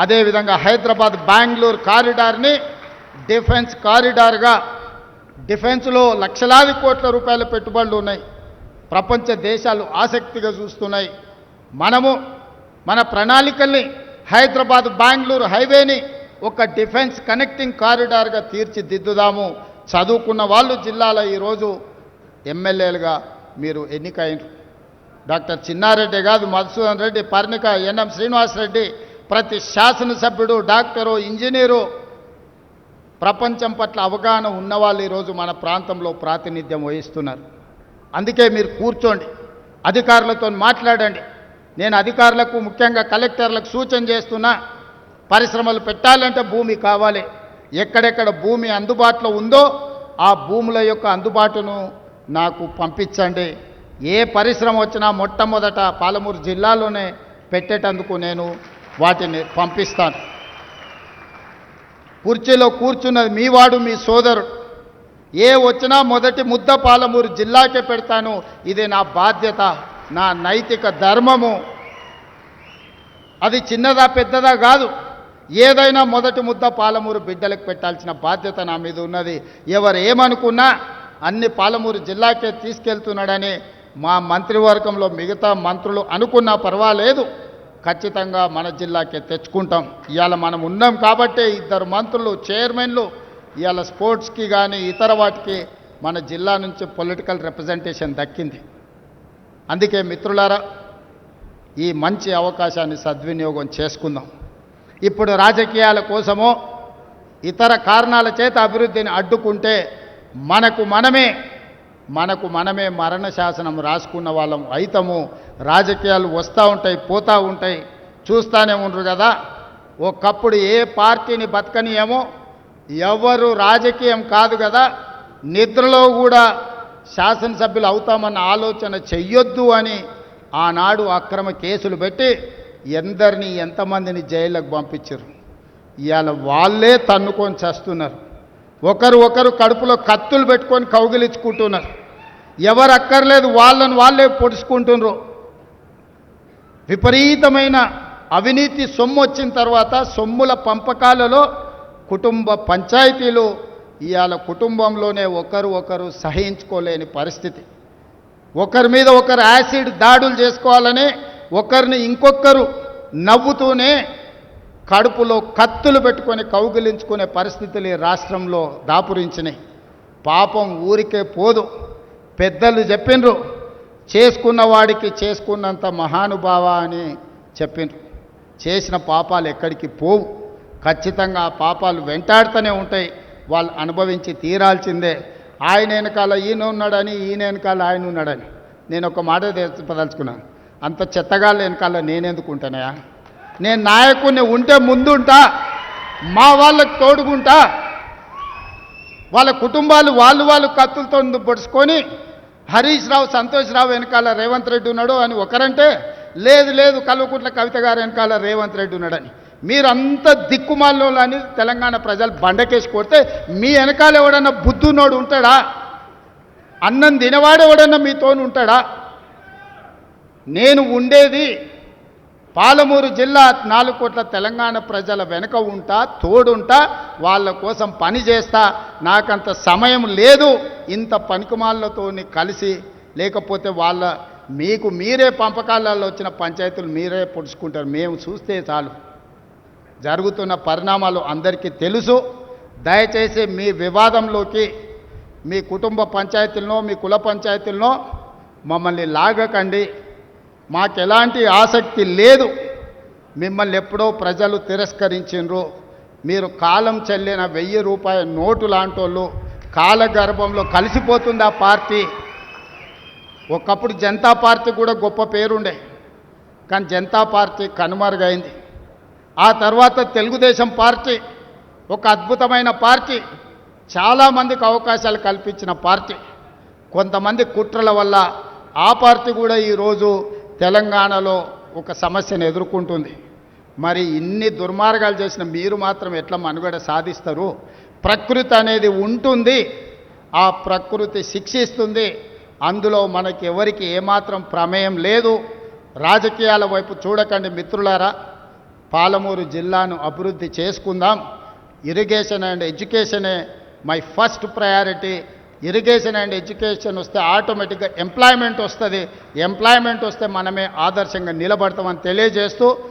అదేవిధంగా హైదరాబాద్ బెంగళూరు కారిడార్ని డిఫెన్స్ కారిడార్గా, డిఫెన్స్లో లక్షలాది కోట్ల రూపాయల పెట్టుబడులు ఉన్నాయి. ప్రపంచ దేశాలు ఆసక్తిగా చూస్తున్నాయి. మనము మన ప్రణాళికల్ని హైదరాబాద్ బెంగళూరు హైవేని ఒక డిఫెన్స్ కనెక్టింగ్ కారిడార్గా తీర్చిదిద్దుదాము. చదువుకున్న వాళ్ళు జిల్లాలో ఈరోజు ఎమ్మెల్యేలుగా మీరు ఎన్నికైనరు. డాక్టర్ చిన్నారెడ్డి కాదు, మధుసూదన్ రెడ్డి, పర్ణిక, ఎన్ఎం శ్రీనివాసరెడ్డి, ప్రతి శాసనసభ్యుడు, డాక్టరు, ఇంజనీరు, ప్రపంచం పట్ల అవగాహన ఉన్నవాళ్ళు ఈరోజు మన ప్రాంతంలో ప్రాతినిధ్యం వహిస్తున్నారు. అందుకే మీరు కూర్చోండి, అధికారులతో మాట్లాడండి. నేను అధికారులకు ముఖ్యంగా కలెక్టర్లకు సూచన చేస్తున్నా, పరిశ్రమలు పెట్టాలంటే భూమి కావాలి. ఎక్కడెక్కడ భూమి అందుబాటులో ఉందో ఆ భూముల యొక్క అందుబాటును నాకు పంపించండి. ఏ పరిశ్రమ వచ్చినా మొట్టమొదట పాలమూరు జిల్లాలోనే పెట్టేటందుకు నేను వాటిని పంపిస్తాను. కుర్చీలో కూర్చున్నది మీ వాడు, మీ సోదరుడు. ఏ వచ్చినా మొదటి ముద్ద పాలమూరు జిల్లాకే పెడతాను. ఇది నా బాధ్యత, నా నైతిక ధర్మము. అది చిన్నదా పెద్దదా కాదు, ఏదైనా మొదటి ముద్ద పాలమూరు బిడ్డలకు పెట్టాల్సిన బాధ్యత నా మీద ఉన్నది. ఎవరు ఏమనుకున్నా అన్ని పాలమూరు జిల్లాకే తీసుకెళ్తున్నాడని మా మంత్రివర్గంలో మిగతా మంత్రులు అనుకున్నా పర్వాలేదు, ఖచ్చితంగా మన జిల్లాకే తెచ్చుకుంటాం. ఇవాళ మనం ఉన్నాం కాబట్టే 2 మంత్రులు, చైర్మన్లు ఇవాళ స్పోర్ట్స్కి కానీ ఇతర వాటికి మన జిల్లా నుంచి పొలిటికల్ రిప్రజెంటేషన్ దక్కింది. అందుకే మిత్రులారా, ఈ మంచి అవకాశాన్ని సద్వినియోగం చేసుకుందాం. ఇప్పుడు రాజకీయాల కోసమో ఇతర కారణాల చేత అభివృద్ధిని అడ్డుకుంటే మనకు మనమే మరణ శాసనం రాసుకున్న వాళ్ళం అయితము. రాజకీయాలు వస్తూ ఉంటాయి, పోతూ ఉంటాయి, చూస్తూనే ఉండరు కదా. ఒకప్పుడు ఏ పార్టీని బతకనియేమో, ఎవరు రాజకీయం కాదు కదా, నిద్రలో కూడా శాసనసభ్యులు అవుతామన్న ఆలోచన చెయ్యొద్దు అని ఆనాడు అక్రమ కేసులు పెట్టి ఎంతమందిని జైళ్ళకు పంపించారు. ఇవాళ వాళ్ళే తన్నుకొని చేస్తున్నారు. ఒకరు కడుపులో కత్తులు పెట్టుకొని కౌగిలించుకుంటున్నారు. ఎవరు అక్కర్లేదు, వాళ్ళే పొడుచుకుంటున్నారు. విపరీతమైన అవినీతి సొమ్ము వచ్చిన తర్వాత సొమ్ముల పంపకాలలో కుటుంబ పంచాయతీలు ఇవాళ కుటుంబంలోనే ఒకరు సహించుకోలేని పరిస్థితి. ఒకరి మీద ఒకరు యాసిడ్ దాడులు చేసుకోవాలని ఒకరిని ఇంకొకరు నవ్వుతూనే కడుపులో కత్తులు పెట్టుకొని కౌగిలించుకునే పరిస్థితులు ఈ రాష్ట్రంలో దాపురించినాయి. పాపం ఊరికే పోదు. పెద్దలు చెప్పిండ్రు, చేసుకున్న వాడికి చేసుకున్నంత మహానుభావ అని చెప్పిండ్రు. చేసిన పాపాలు ఎక్కడికి పోవు, ఖచ్చితంగా ఆ పాపాలు వెంటాడుతూనే ఉంటాయి. వాళ్ళు అనుభవించి తీరాల్సిందే. ఆయన వెనకాల ఈయన ఉన్నాడని, ఈయన వెనకాల ఆయన ఉన్నాడని నేను ఒక మాట చెప్పదలుచుకున్నాను. అంత చెత్తగాళ్ళ వెనకాల నేనెందుకు ఉంటానయా? నేను నాయకుడిని ఉంటే ముందుంటా, మా వాళ్ళకు తోడుకుంటా. వాళ్ళ కుటుంబాలు వాళ్ళు కత్తులతో పొడుచుకొని హరీష్ రావు, సంతోష్ రావు వెనకాల రేవంత్ రెడ్డి ఉన్నాడు అని ఒకరంటే, లేదు కల్వకుంట్ల కవిత గారు వెనకాల రేవంత్ రెడ్డి ఉన్నాడని. మీరంతా దిక్కుమాల్లో అని తెలంగాణ ప్రజలు బండకేసి కొడితే మీ వెనకాల ఎవడన్నా బుద్ధునోడు ఉంటాడా? అన్నం తినవాడు ఎవడన్నా మీతోను ఉంటాడా? నేను ఉండేది పాలమూరు జిల్లా, 4 కోట్ల తెలంగాణ ప్రజల వెనుక ఉంటా, తోడుంటా, వాళ్ళ కోసం పని చేస్తా. నాకంత సమయం లేదు ఇంత పనికిమాలతో కలిసి, లేకపోతే మీకు మీరే పంపకాలలో వచ్చిన పంచాయతీలు మీరే పొడుచుకుంటారు. మేము చూస్తే చాలు. జరుగుతున్న పరిణామాలు అందరికీ తెలుసు. దయచేసి మీ వివాదంలోకి మీ కుటుంబ పంచాయతీలనో మీ కుల పంచాయతీలనో మమ్మల్ని లాగకండి. మాకెలాంటి ఆసక్తి లేదు. మిమ్మల్ని ఎప్పుడో ప్రజలు తిరస్కరించిండ్రు. మీరు కాలం చెల్లిన 1000 రూపాయల నోటు లాంటోళ్ళు. కాలగర్భంలో కలిసిపోతుంది ఆ పార్టీ. ఒకప్పుడు జనతా పార్టీ కూడా గొప్ప పేరుండే, కానీ జనతా పార్టీ కనుమరుగైంది. ఆ తర్వాత తెలుగుదేశం పార్టీ ఒక అద్భుతమైన పార్టీ, చాలామందికి అవకాశాలు కల్పించిన పార్టీ. కొంతమంది కుట్రల వల్ల ఆ పార్టీ కూడా ఈరోజు తెలంగాణలో ఒక సమస్యను ఎదుర్కొంటుంది. మరి ఇన్ని దుర్మార్గాలు చేసిన మీరు మాత్రం ఎట్లా మనుగడ సాధిస్తారు? ప్రకృతి అనేది ఉంటుంది, ఆ ప్రకృతి శిక్షిస్తుంది. అందులో మనకి ఎవరికి ఏమాత్రం ప్రమేయం లేదు. రాజకీయాల వైపు చూడకండి మిత్రులారా. పాలమూరు జిల్లాను అభివృద్ధి చేసుకుందాం. ఇరిగేషన్ అండ్ ఎడ్యుకేషనే my first priority. Irrigation and education వస్తే ఆటోమేటిక్గా ఎంప్లాయ్మెంట్ వస్తుంది. ఎంప్లాయ్మెంట్ వస్తే మనమే ఆదర్శంగా నిలబడతామని తెలియజేస్తూ